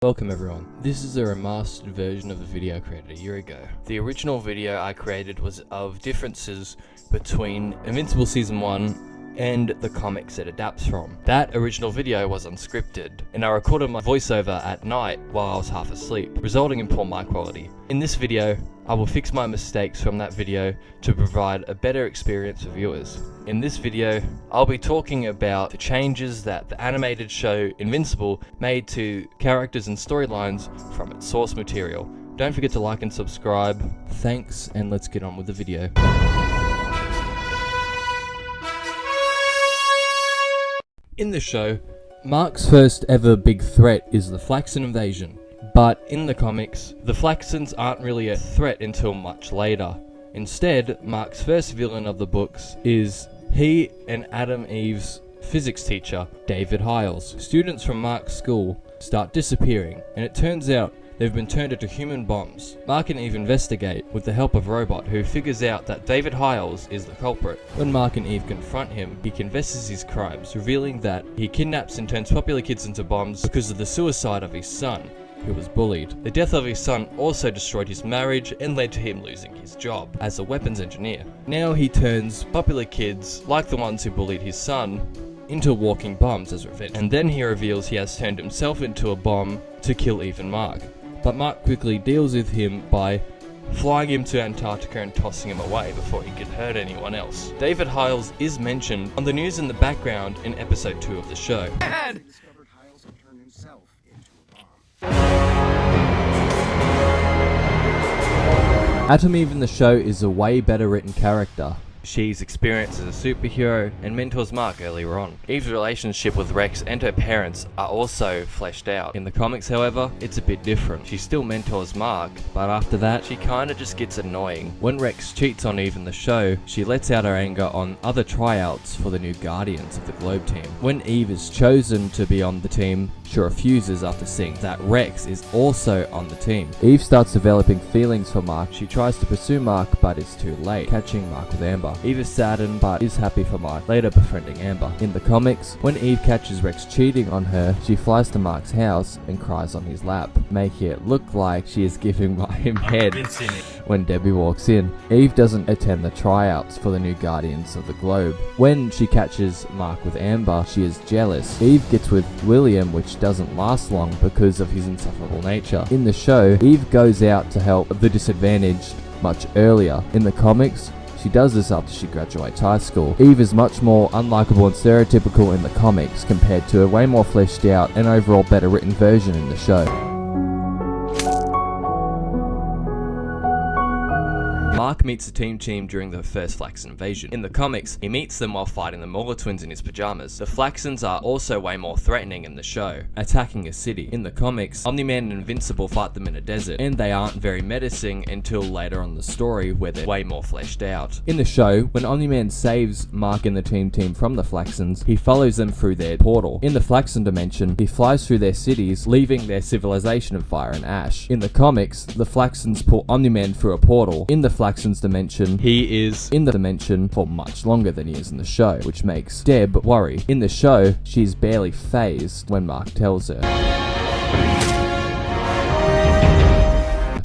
Welcome everyone. This is a remastered version of the video created a year ago. The original video I created was of differences between Invincible Season 1 and the comics it adapts from. That original video was unscripted, and I recorded my voiceover at night while I was half asleep, resulting in poor mic quality. In this video, I will fix my mistakes from that video to provide a better experience for viewers. In this video, I'll be talking about the changes that the animated show Invincible made to characters and storylines from its source material. Don't forget to like and subscribe. Thanks, and let's get on with the video. In the show, Mark's first ever big threat is the Flaxen invasion. But in the comics, the Flaxens aren't really a threat until much later. Instead, Mark's first villain of the books is he and Adam Eve's physics teacher, David Hiles. Students from Mark's school start disappearing, and it turns out they've been turned into human bombs. Mark and Eve investigate with the help of a robot who figures out that David Hiles is the culprit. When Mark and Eve confront him, he confesses his crimes, revealing that he kidnaps and turns popular kids into bombs because of the suicide of his son, who was bullied. The death of his son also destroyed his marriage and led to him losing his job as a weapons engineer. Now he turns popular kids, like the ones who bullied his son, into walking bombs as revenge. And then he reveals he has turned himself into a bomb to kill Eve and Mark. But Mark quickly deals with him by flying him to Antarctica and tossing him away before he could hurt anyone else. David Hiles is mentioned on the news in the background in episode 2 of the show. Atom Eve in the show is a way better written character. She's experienced as a superhero and mentors Mark earlier on. Eve's relationship with Rex and her parents are also fleshed out. In the comics, however, it's a bit different. She still mentors Mark, but after that, she kinda just gets annoying. When Rex cheats on Eve in the show, she lets out her anger on other tryouts for the new Guardians of the Globe team. When Eve is chosen to be on the team, she refuses after seeing that Rex is also on the team. Eve starts developing feelings for Mark. She tries to pursue Mark, but is too late, catching Mark with Amber. Eve is saddened, but is happy for Mark, later befriending Amber. In the comics, when Eve catches Rex cheating on her, she flies to Mark's house and cries on his lap, making it look like she is giving him head when Debbie walks in. Eve doesn't attend the tryouts for the new Guardians of the Globe. When she catches Mark with Amber, she is jealous. Eve gets with William, which doesn't last long because of his insufferable nature. In the show, Eve goes out to help the disadvantaged much earlier. In the comics, she does this after she graduates high school. Eve is much more unlikable and stereotypical in the comics compared to a way more fleshed out and overall better written version in the show. Mark meets the team during the first Flaxen invasion. In the comics, he meets them while fighting the Mauler twins in his pajamas. The Flaxens are also way more threatening in the show, attacking a city. In the comics, Omni-Man and Invincible fight them in a desert, and they aren't very menacing until later on the story where they're way more fleshed out. In the show, when Omni-Man saves Mark and the team from the Flaxens, he follows them through their portal. In the Flaxen dimension, he flies through their cities, leaving their civilization of fire and ash. In the comics, the Flaxens pull Omni-Man through a portal. In the Flaxen's dimension, he is in the dimension for much longer than he is in the show, which makes Deb worry. In the show, she's barely phased when Mark tells her.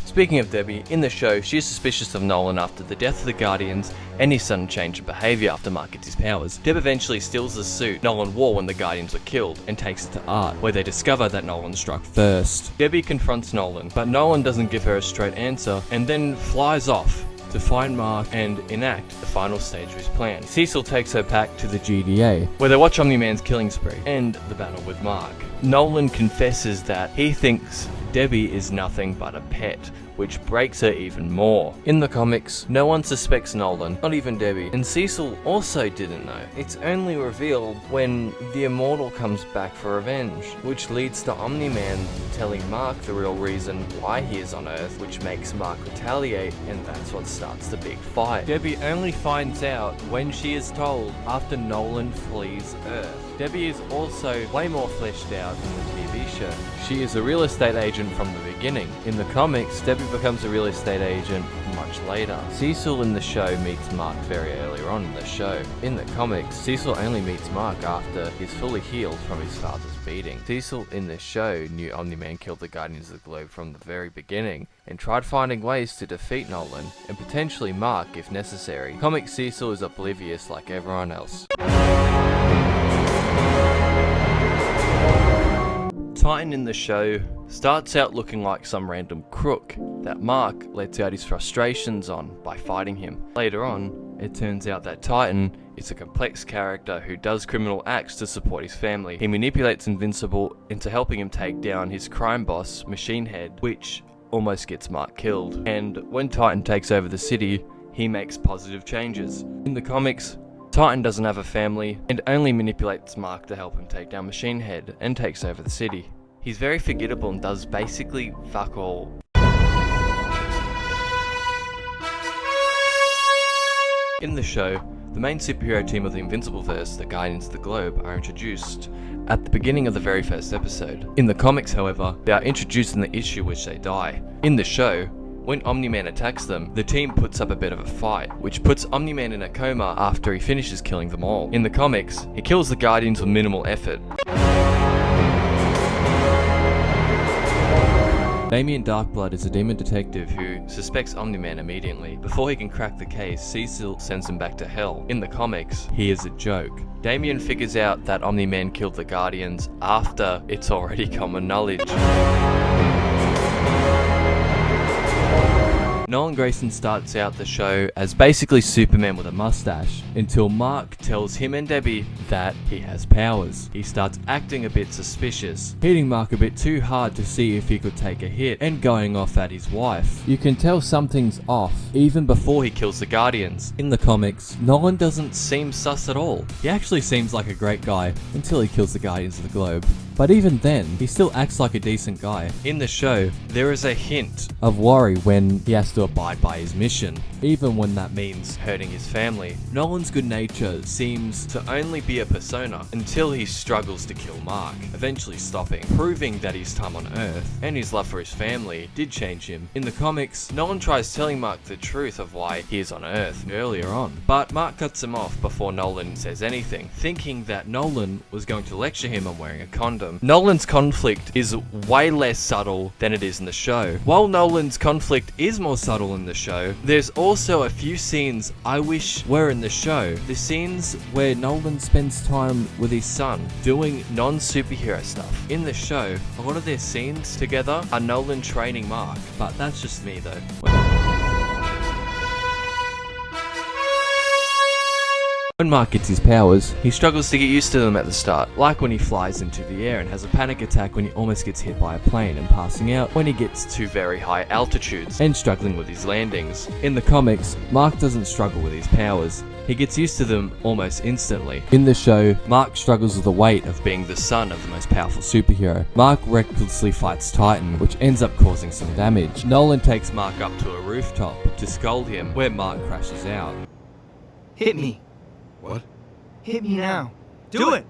Speaking of Debbie, in the show, she is suspicious of Nolan after the death of the Guardians and his sudden change of behaviour after Mark gets his powers. Deb eventually steals the suit Nolan wore when the Guardians were killed and takes it to Art, where they discover that Nolan struck first. Debbie confronts Nolan, but Nolan doesn't give her a straight answer and then flies off to find Mark and enact the final stage of his plan. Cecil takes her back to the GDA, where they watch Omni-Man's killing spree and the battle with Mark. Nolan confesses that he thinks Debbie is nothing but a pet, which breaks her even more. In the comics, no one suspects Nolan, not even Debbie, and Cecil also didn't know. It's only revealed when the Immortal comes back for revenge, which leads to Omni-Man telling Mark the real reason why he is on Earth, which makes Mark retaliate, and that's what starts the big fight. Debbie only finds out when she is told after Nolan flees Earth. Debbie is also way more fleshed out in the TV nature. She is a real estate agent from the beginning. In the comics, Debbie becomes a real estate agent much later. Cecil in the show meets Mark very earlier on in the show. In the comics, Cecil only meets Mark after he's fully healed from his father's beating. Cecil in the show knew Omni-Man killed the Guardians of the Globe from the very beginning and tried finding ways to defeat Nolan and potentially Mark if necessary. Comic Cecil is oblivious like everyone else. Titan in the show starts out looking like some random crook that Mark lets out his frustrations on by fighting him. Later on, it turns out that Titan is a complex character who does criminal acts to support his family. He manipulates Invincible into helping him take down his crime boss, Machine Head, which almost gets Mark killed. And when Titan takes over the city, he makes positive changes. In the comics, Titan doesn't have a family and only manipulates Mark to help him take down Machine Head and takes over the city. He's very forgettable and does basically fuck all. In the show, the main superhero team of the Invincibleverse, the Guardians of the Globe, are introduced at the beginning of the very first episode. In the comics, however, they are introduced in the issue which they die. In the show, when Omni-Man attacks them, the team puts up a bit of a fight, which puts Omni-Man in a coma after he finishes killing them all. In the comics, he kills the Guardians with minimal effort. Damien Darkblood is a demon detective who suspects Omni-Man immediately. Before he can crack the case, Cecil sends him back to hell. In the comics, he is a joke. Damien figures out that Omni-Man killed the Guardians after it's already common knowledge. Nolan Grayson starts out the show as basically Superman with a mustache until Mark tells him and Debbie that he has powers. He starts acting a bit suspicious, hitting Mark a bit too hard to see if he could take a hit and going off at his wife. You can tell something's off even before he kills the Guardians. In the comics, Nolan doesn't seem sus at all. He actually seems like a great guy until he kills the Guardians of the Globe. But even then, he still acts like a decent guy. In the show, there is a hint of worry when he has to abide by his mission, even when that means hurting his family. Nolan's good nature seems to only be a persona until he struggles to kill Mark, eventually stopping, proving that his time on Earth and his love for his family did change him. In the comics, Nolan tries telling Mark the truth of why he is on Earth earlier on, but Mark cuts him off before Nolan says anything, thinking that Nolan was going to lecture him on wearing a condom. Nolan's conflict is way less subtle than it is in the show. While Nolan's conflict is more subtle in the show, there's also a few scenes I wish were in the show. The scenes where Nolan spends time with his son doing non-superhero stuff. In the show, a lot of their scenes together are Nolan training Mark, but that's just me though. When Mark gets his powers, he struggles to get used to them at the start, like when he flies into the air and has a panic attack when he almost gets hit by a plane and passing out when he gets to very high altitudes and struggling with his landings. In the comics, Mark doesn't struggle with his powers. He gets used to them almost instantly. In the show, Mark struggles with the weight of being the son of the most powerful superhero. Mark recklessly fights Titan, which ends up causing some damage. Nolan takes Mark up to a rooftop to scold him, where Mark crashes out. Hit me. What? Hit me now. Do it!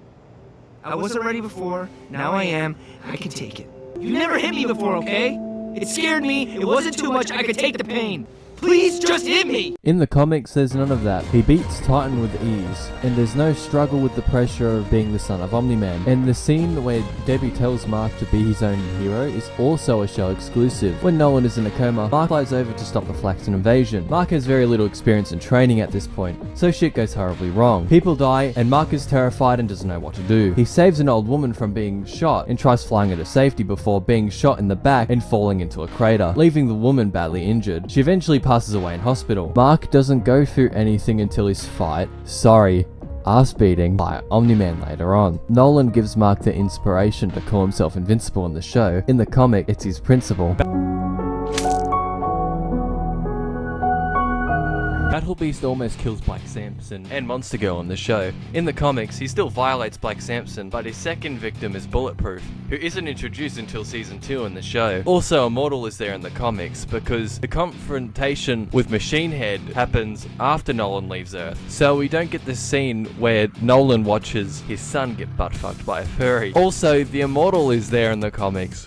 I wasn't ready before, now I am. I can take it. You never hit me before, okay? It scared me, it wasn't too much, I could take the pain. Please just hit me! In the comics, there's none of that. He beats Titan with ease, and there's no struggle with the pressure of being the son of Omni-Man. And the scene where Debbie tells Mark to be his own hero is also a show exclusive. When Nolan is in a coma, Mark flies over to stop the Flaxen invasion. Mark has very little experience in training at this point, so shit goes horribly wrong. People die, and Mark is terrified and doesn't know what to do. He saves an old woman from being shot and tries flying her to safety before being shot in the back and falling into a crater, leaving the woman badly injured. She eventually passes away in hospital. Mark doesn't go through anything until his ass beating by Omni-Man later on. Nolan gives Mark the inspiration to call himself Invincible in the show. In the comic, it's his principle. Battle Beast almost kills Black Samson and Monster Girl in the show. In the comics, he still violates Black Samson, but his second victim is Bulletproof, who isn't introduced until season 2 in the show. Also, Immortal is there in the comics because the confrontation with Machine Head happens after Nolan leaves Earth. So we don't get this scene where Nolan watches his son get butt-fucked by a furry. Also, the Immortal is there in the comics.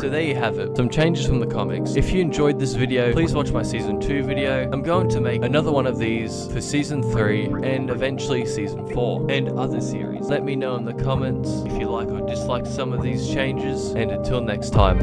So there you have it, some changes from the comics. If you enjoyed this video, please watch my season 2 video. I'm going to make another one of these for season 3 and eventually season 4 and other series. Let me know in the comments if you like or dislike some of these changes, and until next time.